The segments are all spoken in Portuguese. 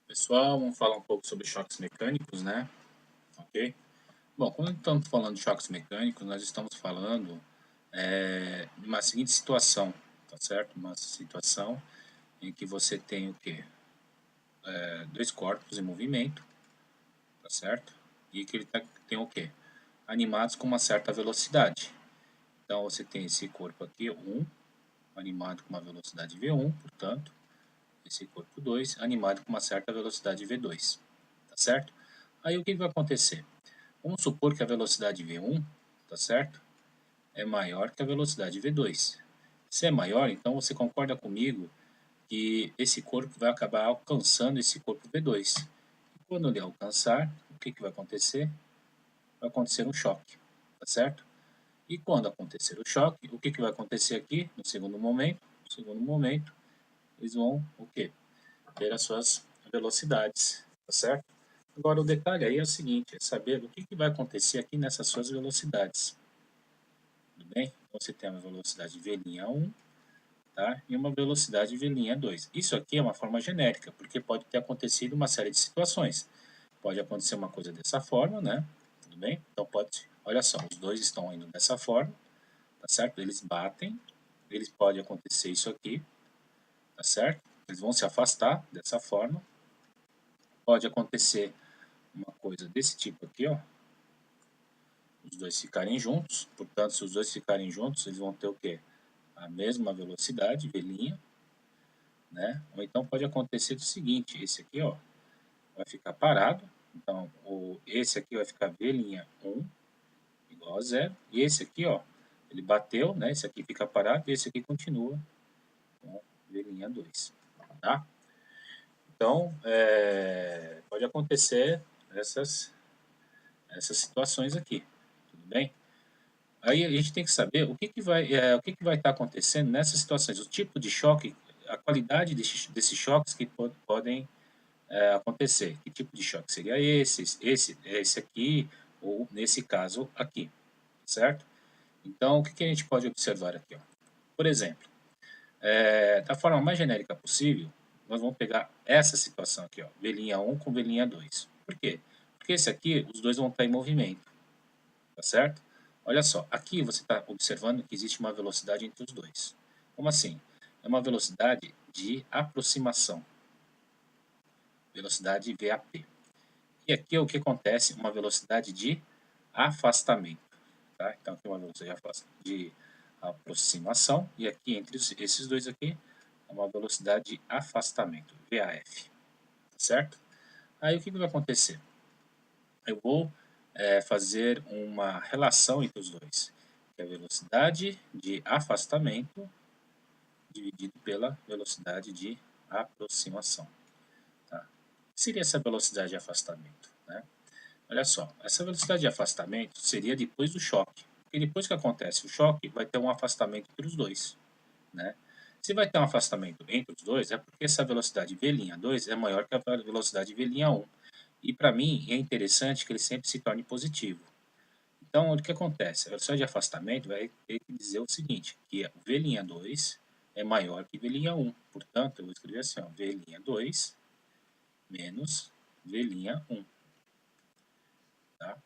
Pessoal, vamos falar um pouco sobre choques mecânicos, né? Ok? Bom, quando estamos falando de choques mecânicos, nós estamos falando de uma seguinte situação, tá certo? Uma situação em que você tem o quê? Dois corpos em movimento, tá certo? E que tem o quê? Animados com uma certa velocidade. Então você tem esse corpo aqui, 1, animado com uma velocidade V1, portanto, esse corpo 2, animado com uma certa velocidade V2, tá certo? Aí o que vai acontecer? Vamos supor que a velocidade V1, tá certo? É maior que a velocidade V2. Se é maior, então você concorda comigo que esse corpo vai acabar alcançando esse corpo V2. E quando ele alcançar, o que vai acontecer? Vai acontecer um choque, tá certo? E quando acontecer o choque, o que vai acontecer aqui no segundo momento? No segundo momento, eles vão o quê? Ter as suas velocidades, tá certo? Agora o detalhe aí é o seguinte, é saber o que vai acontecer aqui nessas suas velocidades. Tudo bem? Então você tem uma velocidade V'1, tá? E uma velocidade V'2. Isso aqui é uma forma genérica, porque pode ter acontecido uma série de situações. Pode acontecer uma coisa dessa forma, né? Tudo bem? Então pode, olha só, os dois estão indo dessa forma, tá certo? Eles batem, eles pode acontecer isso aqui, tá certo? Eles vão se afastar dessa forma. Pode acontecer uma coisa desse tipo aqui, ó. Os dois ficarem juntos, portanto, se os dois ficarem juntos, eles vão ter o quê? A mesma velocidade, V', né? Ou então pode acontecer o seguinte, esse aqui, ó, vai ficar parado, então esse aqui vai ficar V'1 igual a zero, e esse aqui, ó, ele bateu, né? Esse aqui fica parado e esse aqui continua com V'2, tá? Então, pode acontecer essas situações aqui, tudo bem? Aí a gente tem que saber o que vai estar acontecendo nessas situações, o tipo de choque, a qualidade desses choques que podem acontecer. Que tipo de choque seria esse aqui, ou nesse caso aqui, certo? Então, o que a gente pode observar aqui? Ó? Por exemplo, da forma mais genérica possível, nós vamos pegar essa situação aqui, ó, V'1 com V'2. Por quê? Porque esse aqui, os dois vão estar em movimento, tá certo? Olha só, aqui você está observando que existe uma velocidade entre os dois. Como assim? É uma velocidade de aproximação, velocidade VAP. E aqui o que acontece? Uma velocidade de afastamento. Tá? Então, aqui é uma velocidade de aproximação. E aqui, entre esses dois aqui, é uma velocidade de afastamento, VAF. Certo? Aí, o que vai acontecer? Eu vou fazer uma relação entre os dois. Que é a velocidade de afastamento dividido pela velocidade de aproximação. Tá? O que seria essa velocidade de afastamento? Né? Olha só, essa velocidade de afastamento seria depois do choque. Porque depois que acontece o choque, vai ter um afastamento entre os dois. Né? Se vai ter um afastamento entre os dois, é porque essa velocidade V'2 é maior que a velocidade V'1. E para mim é interessante que ele sempre se torne positivo. Então, o que acontece? A velocidade de afastamento vai ter que dizer o seguinte, que V'2 é maior que V'1. Portanto, eu vou escrever assim, ó, V'2 menos V'1. Tá?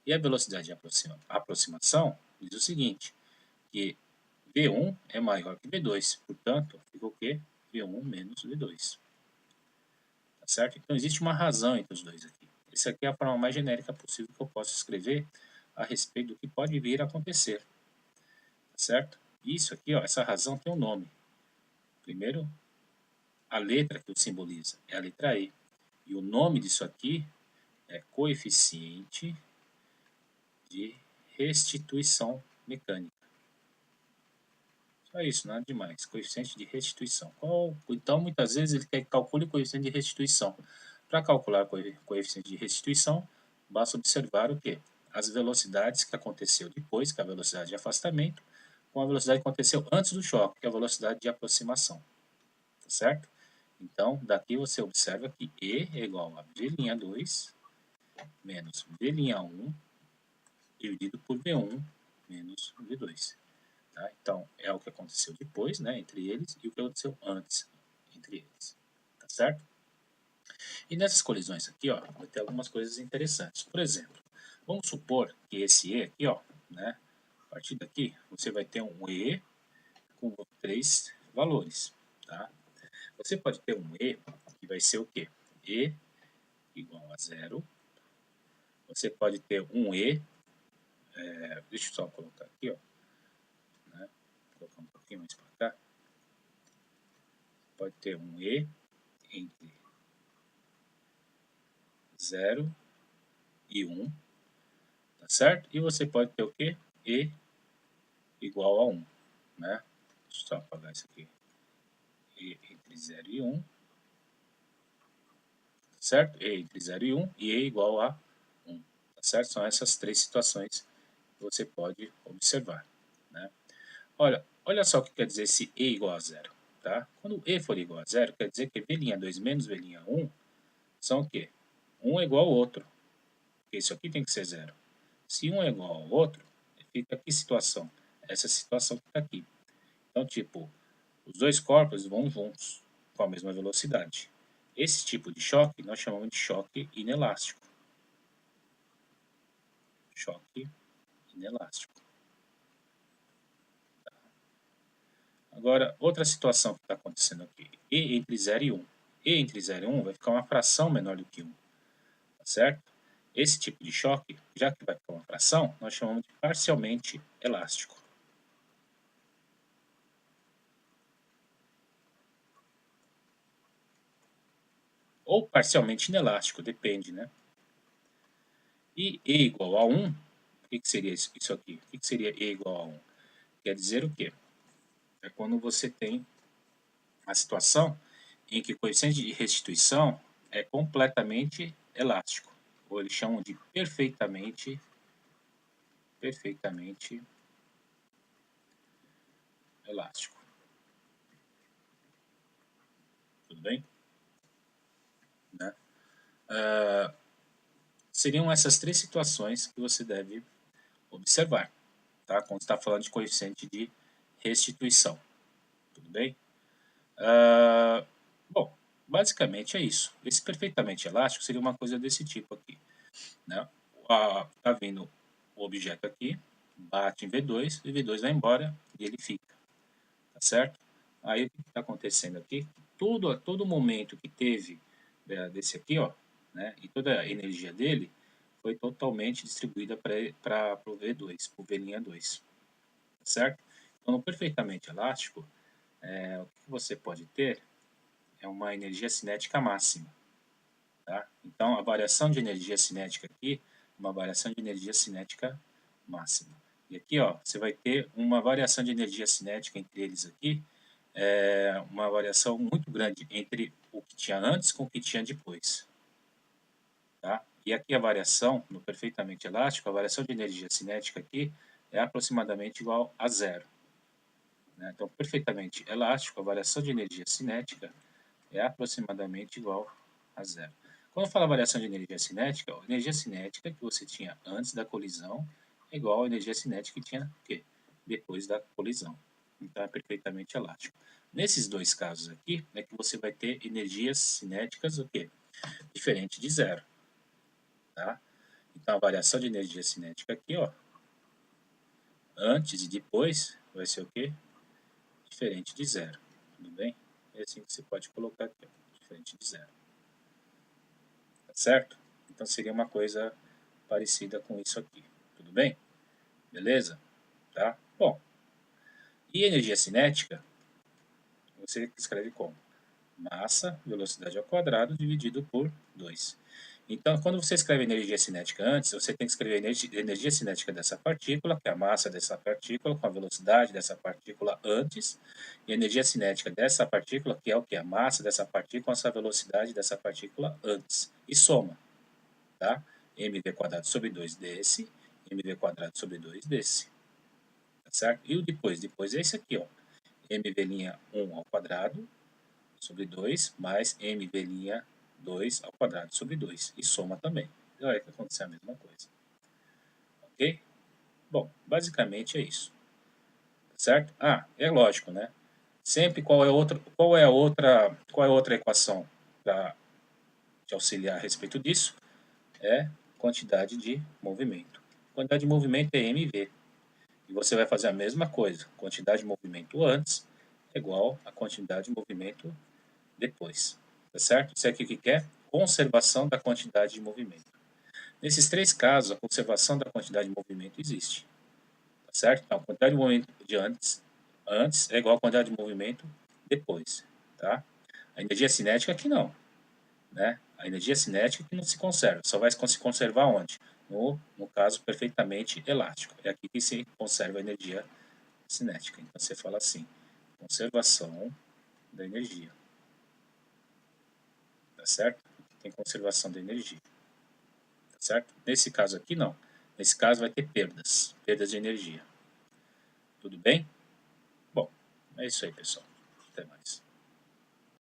E a velocidade de aproximação diz o seguinte, que V1 é maior que V2, portanto, fica o quê? V1 menos V2. Tá certo? Então, existe uma razão entre os dois aqui. Essa aqui é a forma mais genérica possível que eu posso escrever a respeito do que pode vir a acontecer. Tá certo? Isso aqui, ó, essa razão tem um nome. Primeiro, a letra que o simboliza é a letra E. E o nome disso aqui é coeficiente de restituição mecânica. Só isso, nada demais. Coeficiente de restituição. Então, muitas vezes, ele quer que calcule o coeficiente de restituição. Para calcular o coeficiente de restituição, basta observar o quê? As velocidades que aconteceu depois, que é a velocidade de afastamento, com a velocidade que aconteceu antes do choque, que é a velocidade de aproximação. Tá certo? Então, daqui você observa que E é igual a V'2 menos V'1 dividido por V1 menos V2. Tá? Então, é o que aconteceu depois, né, entre eles, e o que aconteceu antes entre eles. Tá certo? E nessas colisões aqui, ó, vai ter algumas coisas interessantes. Por exemplo, vamos supor que esse E aqui, ó, né, a partir daqui, você vai ter um E com 3 valores, tá? Você pode ter um E que vai ser o quê? E igual a 0. Você pode ter um E, deixa eu só colocar aqui, ó, né, vou colocar um pouquinho mais para cá. Pode ter um E entre 0 e 1, tá certo? E você pode ter o quê? E igual a 1, né? Deixa eu só apagar isso aqui. E entre 0 e 1, certo? E entre 0 e 1 e E igual a 1, tá certo? São essas três situações que você pode observar, né? Olha só o que quer dizer esse E igual a 0, tá? Quando E for igual a 0, quer dizer que V'2 menos V'1 são o quê? Um é igual ao outro, porque isso aqui tem que ser 0. Se um é igual ao outro, fica que situação? Essa situação que está aqui. Então, tipo, os dois corpos vão juntos, com a mesma velocidade. Esse tipo de choque nós chamamos de choque inelástico. Choque inelástico. Agora, outra situação que está acontecendo aqui. E entre 0 e 1. E entre 0 e 1 vai ficar uma fração menor do que 1. Tá certo? Esse tipo de choque, já que vai ficar uma fração, nós chamamos de parcialmente elástico. Ou parcialmente inelástico, depende, né? E E igual a 1, o que seria isso aqui? O que seria E igual a 1? Quer dizer o quê? É quando você tem a situação em que o coeficiente de restituição é completamente elástico, ou eles chamam de perfeitamente elástico. Tudo bem? Né? Seriam essas três situações que você deve observar, tá? Quando está falando de coeficiente de restituição. Tudo bem? Bom, basicamente é isso. Esse perfeitamente elástico seria uma coisa desse tipo aqui, né? Tá vindo o objeto aqui, bate em V2, e V2 vai embora e ele fica, tá certo? Aí o que está acontecendo aqui? Todo momento que teve desse aqui, ó, né, e toda a energia dele foi totalmente distribuída para o V2, para o V'2, tá certo? Então, no perfeitamente elástico, o que você pode ter é uma energia cinética máxima, tá? Então, a variação de energia cinética aqui é uma variação de energia cinética máxima. E aqui, ó, você vai ter uma variação de energia cinética entre eles aqui, uma variação muito grande entre o que tinha antes com o que tinha depois, tá? E aqui a variação, no perfeitamente elástico, a variação de energia cinética aqui é aproximadamente igual a 0. Né? Então, perfeitamente elástico, a variação de energia cinética é aproximadamente igual a 0. Quando eu falo variação de energia cinética, a energia cinética que você tinha antes da colisão é igual à energia cinética que tinha o quê? Depois da colisão. Então, é perfeitamente elástico. Nesses dois casos aqui, é que você vai ter energias cinéticas o quê? Diferente de 0. Tá? Então, a variação de energia cinética aqui, ó, antes e depois, vai ser o quê? Diferente de 0. Tudo bem? É assim que você pode colocar aqui, ó, diferente de 0. Tá certo? Então, seria uma coisa parecida com isso aqui. Tudo bem? Beleza? Tá? Bom, e energia cinética, você escreve como? Massa, velocidade ao quadrado, dividido por 2. Então, quando você escreve energia cinética antes, você tem que escrever energia cinética dessa partícula, que é a massa dessa partícula, com a velocidade dessa partícula antes, e energia cinética dessa partícula, que é o que? A massa dessa partícula com essa velocidade dessa partícula antes. E soma, tá? mv quadrado sobre 2 desse, mv quadrado sobre 2 desse. Tá certo? E o depois? Depois é esse aqui, ó. mv'1 ao quadrado sobre 2 mais mv'2 ao quadrado sobre 2. E soma também. E vai acontecer a mesma coisa. Ok? Bom, basicamente é isso. Certo? Ah, é lógico, né? Sempre qual é a outra equação para te auxiliar a respeito disso é quantidade de movimento. Quantidade de movimento é mv. E você vai fazer a mesma coisa. Quantidade de movimento antes é igual a quantidade de movimento depois. Tá certo? Isso aqui o que é? Conservação da quantidade de movimento. Nesses três casos, a conservação da quantidade de movimento existe. Tá certo? Então, a quantidade de movimento de antes é igual a quantidade de movimento depois. Tá? A energia cinética aqui não. Né? A energia cinética que não se conserva. Só vai se conservar onde? No caso perfeitamente elástico. É aqui que se conserva a energia cinética. Então você fala assim, conservação da energia. Tá certo? Tem conservação da energia. Tá certo? Nesse caso aqui não. Nesse caso vai ter perdas de energia. Tudo bem? Bom, é isso aí, pessoal. Até mais.